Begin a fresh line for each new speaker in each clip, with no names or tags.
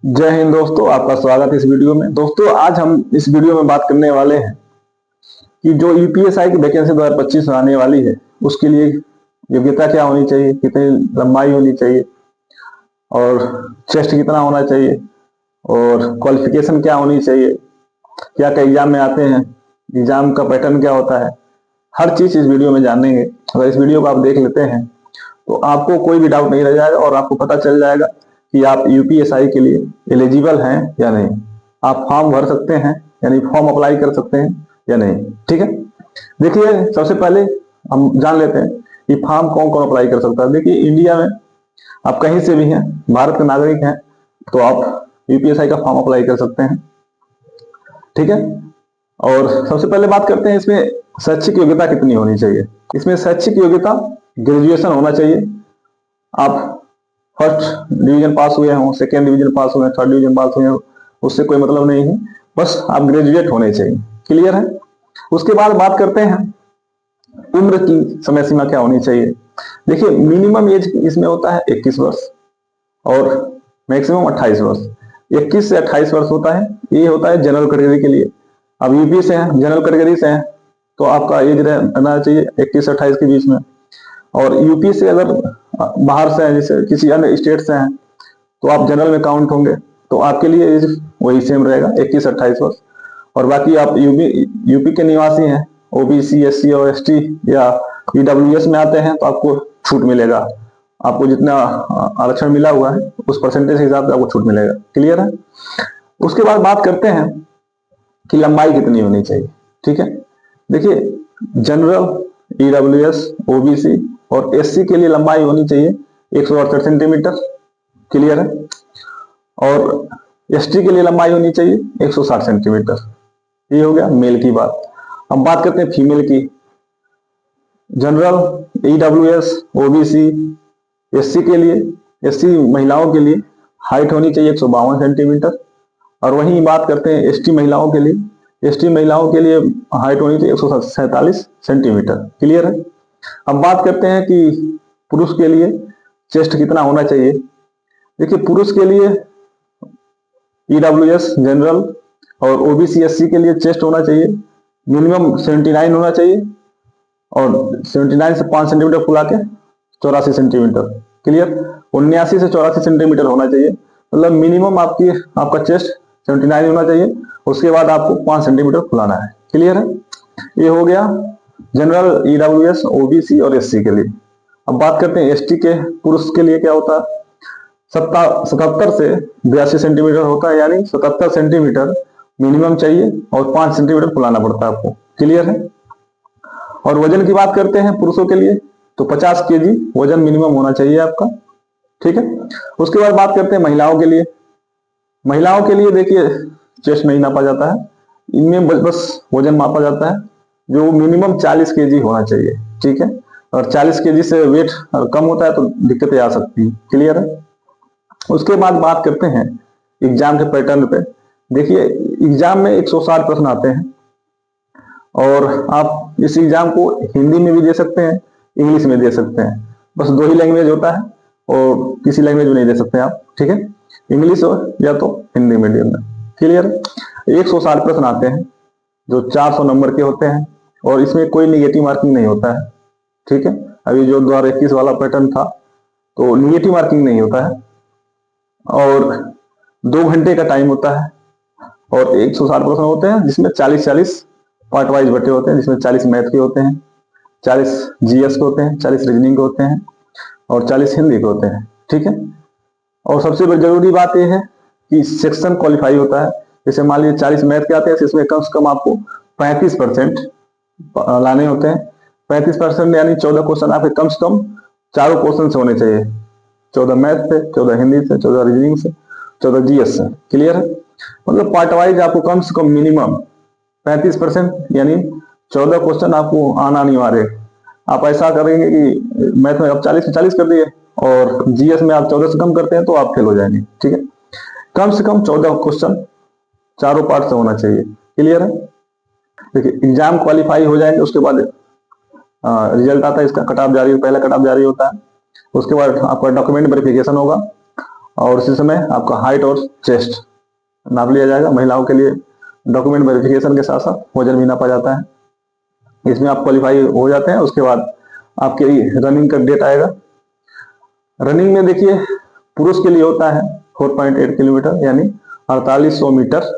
जय हिंद दोस्तों, आपका स्वागत है इस वीडियो में। दोस्तों, आज हम इस वीडियो में बात करने वाले हैं कि जो यूपीएसआई की वैकेंसी 2025 में आने वाली है, उसके लिए योग्यता क्या होनी चाहिए, कितनी लंबाई होनी चाहिए और चेस्ट कितना होना चाहिए और क्वालिफिकेशन क्या होनी चाहिए, क्या क्या एग्जाम में आते हैं, एग्जाम का पैटर्न क्या होता है, हर चीज इस वीडियो में जानेंगे। अगर इस वीडियो को आप देख लेते हैं तो आपको कोई भी डाउट नहीं रह जाएगा और आपको पता चल जाएगा कि आप यूपीएसआई के लिए एलिजिबल हैं या नहीं, आप फॉर्म भर सकते हैं यानी फॉर्म अप्लाई कर सकते हैं या नहीं। ठीक है, देखिए सबसे पहले हम जान लेते हैं कि फॉर्म कौन कौन अप्लाई कर सकता है। देखिए इंडिया में आप कहीं से भी हैं, भारत के नागरिक हैं, तो आप यूपीएसआई का फॉर्म अप्लाई कर सकते हैं। ठीक है, और सबसे पहले बात करते हैं इसमें शैक्षिक योग्यता कितनी होनी चाहिए। इसमें शैक्षिक योग्यता ग्रेजुएशन होना चाहिए। आप फर्स्ट डिवीजन पास हुए हों, सेकेंड डिवीजन पास हुए, थर्ड डिवीजन पास हुए हों, उससे कोई मतलब नहीं है, बस आप ग्रेजुएट होने चाहिए। क्लियर है। उसके बाद बात करते हैं उम्र की समय सीमा क्या होनी चाहिए। देखिए मिनिमम एज इसमें होता है 21 वर्ष और मैक्सिमम 28 वर्ष। 21 से 28 वर्ष होता है, ये होता है जनरल कैटेगरी के लिए। अब यूपी से हैं, जनरल कैटेगरी से हैं, तो आपका एज रहना चाहिए 21 से 28 के बीच में। और यूपी से अगर बाहर से हैं, जैसे किसी अन्य स्टेट से हैं, तो आप जनरल में काउंट होंगे, तो आपके लिए एज वही सेम रहेगा 21 से 28 वर्ष। और बाकी आप यूपी के निवासी हैं, ओबीसी, एससी और एसटी या ईडब्ल्यूएस में आते हैं, तो आपको छूट मिलेगा। आपको जितना आरक्षण मिला हुआ है उस परसेंटेज के हिसाब से आपको छूट मिलेगा। क्लियर है। उसके बाद बात करते हैं कि लंबाई कितनी होनी चाहिए। ठीक है, देखिए जनरल, ईडब्ल्यूएस, ओबीसी और एससी के लिए लंबाई होनी चाहिए 168 सेंटीमीटर। क्लियर है। और एसटी के लिए लंबाई होनी चाहिए 160 सेंटीमीटर। ये हो गया मेल की बात। अब बात करते हैं फीमेल की। जनरल, ईडब्ल्यूएस, ओबीसी, एससी के लिए, एससी महिलाओं के लिए हाइट होनी चाहिए 152 सेंटीमीटर। और वहीं बात करते हैं एसटी महिलाओं के लिए। एसटी महिलाओं के लिए हाइट होनी चाहिए 147 सेंटीमीटर। क्लियर है। अब बात करते हैं कि पुरुष के लिए चेस्ट कितना होना चाहिए। देखिए पुरुष के लिए ईडब्ल्यूएस, जनरल और ओबीसी, एससी के लिए चेस्ट होना चाहिए मिनिमम 79 होना चाहिए और 79 से 5 सेंटीमीटर फुला के 84 सेंटीमीटर। क्लियर। 79 से 84 सेंटीमीटर होना चाहिए, मतलब मिनिमम आपका चेस्ट 79 होना चाहिए, उसके बाद आपको 5 सेंटीमीटर फुलाना है। क्लियर है। ये हो गया जनरल, ईडब्ल्यूएस, ओबीसी और एससी के लिए। अब बात करते हैं एसटी के। पुरुष के लिए क्या होता है, 77 से 82 सेंटीमीटर होता है, यानी 77 सेंटीमीटर मिनिमम चाहिए और 5 सेंटीमीटर फुलाना पड़ता है आपको। क्लियर है। और वजन की बात करते हैं पुरुषों के लिए, तो 50 केजी वजन मिनिमम होना चाहिए आपका। ठीक है। उसके बाद बात करते हैं महिलाओं के लिए। महिलाओं के लिए देखिए चेस्ट नहीं नापा जाता है, इनमें बस वजन मापा जाता है जो मिनिमम 40 केजी होना चाहिए। ठीक है। और 40 केजी से वेट कम होता है तो दिक्कतें आ सकती हैं। क्लियर है। उसके बाद बात करते हैं एग्जाम के पैटर्न पे। देखिए एग्जाम में 160 प्रश्न आते हैं और आप इस एग्जाम को हिंदी में भी दे सकते हैं, इंग्लिश में दे सकते हैं। बस दो ही लैंग्वेज होता है और किसी लैंग्वेज में नहीं दे सकते आप। ठीक है, इंग्लिश हो या तो हिंदी मीडियम में। क्लियर। 160 प्रश्न आते हैं जो 400 नंबर के होते हैं और इसमें कोई निगेटिव मार्किंग नहीं होता है। ठीक है, अभी जो 2021 वाला पैटर्न था तो निगेटिव मार्किंग नहीं होता है और 2 घंटे का टाइम होता है और 160 प्रश्न होते हैं जिसमें 40-40 पार्ट वाइज बटे होते हैं, जिसमें 40 मैथ के होते हैं, 40 जीएस के होते हैं, 40 रीजनिंग के होते हैं और 40 हिंदी के होते हैं। ठीक है। और सबसे जरूरी बात यह है कि सेक्शन क्वालिफाई होता है। जैसे मान लीजिए 40 मैथ के आते हैं, इसमें कम से कम आपको 35% लाने होते हैं। 35% यानी 14 क्वेश्चन आपके कम से कम चारों क्वेश्चन से होने चाहिए, 14 मैथ से, 14 हिंदी से, 14 रीजनिंग से, 14 जीएस से। क्लियर है। मतलब पार्ट वाइज आपको कम से कम मिनिमम 35% यानी 14 क्वेश्चन आपको आना अनिवार्य। आप ऐसा करेंगे कि मैथ में आप 40 से 40 कर दिए और जीएस में आप 14 से कम करते हैं तो आप फेल हो जाएंगे। ठीक है। कम से कम 14 क्वेश्चन चारों पार्ट से होना चाहिए। क्लियर है। देखिए एग्जाम क्वालिफाई हो जाएंगे, उसके बाद रिजल्ट आता है, इसका कट ऑफ जारी, पहला कट ऑफ जारी होता है। उसके बाद आपका डॉक्यूमेंट वेरिफिकेशन होगा और उसी समय आपका हाइट और चेस्ट नाप लिया जाएगा। महिलाओं के लिए डॉक्यूमेंट वेरिफिकेशन के साथ साथ वजन भी नापा जाता है। इसमें आप क्वालिफाई हो जाते हैं, उसके बाद आपके रनिंग का डेट आएगा। रनिंग में देखिए पुरुष के लिए होता है 4.8 किलोमीटर यानी 4800 मीटर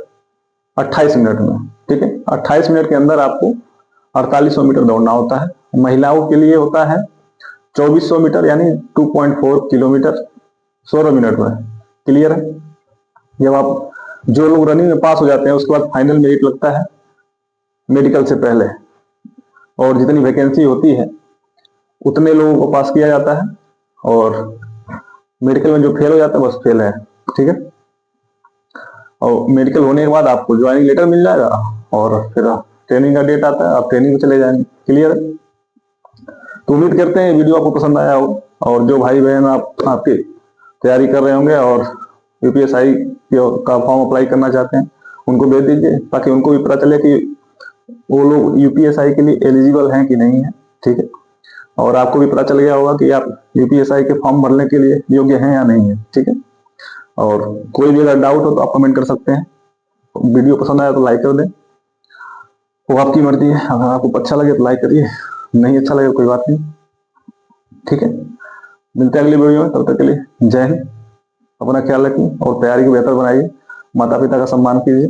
28 मिनट में। ठीक है, 28 मिनट के अंदर आपको 4800 मीटर दौड़ना होता है। महिलाओं के लिए होता है 2400 मीटर यानी 2.4 किलोमीटर 16 मिनट में। क्लियर है? जब आप जो लोग रनिंग में पास हो जाते हैं उसके बाद फाइनल मेरिट लगता है मेडिकल से पहले, और जितनी वैकेंसी होती है उतने लोगों को पास किया जाता है, और मेडिकल में जो फेल हो जाता है बस फेल है। ठीक है, और मेडिकल होने के बाद आपको ज्वाइनिंग लेटर मिल जाएगा और फिर ट्रेनिंग का डेट आता है, आप ट्रेनिंग में चले जाएंगे। क्लियर है? तो उम्मीद करते हैं वीडियो आपको पसंद आया हो, और जो भाई बहन आपकी तैयारी कर रहे होंगे और यूपीएसआई का फॉर्म अप्लाई करना चाहते हैं उनको भेज दीजिए, ताकि उनको भी पता चले कि वो लोग यूपीएसआई के लिए एलिजिबल हैं कि नहीं है। ठीक है, और आपको भी पता चल गया होगा कि आप यूपीएसआई के फॉर्म भरने के लिए योग्य हैं या नहीं है। ठीक है, और कोई भी अगर डाउट हो तो आप कमेंट कर सकते हैं। वीडियो पसंद आया तो लाइक कर दें, वो आपकी मर्जी है। अगर आपको अच्छा लगे तो लाइक करिए, नहीं अच्छा लगे कोई बात नहीं। ठीक है, मिलते हैं अगली वीडियो में, तब तक के लिए जय हिंद। अपना ख्याल रखिए और तैयारी को बेहतर बनाइए, माता पिता का सम्मान कीजिए।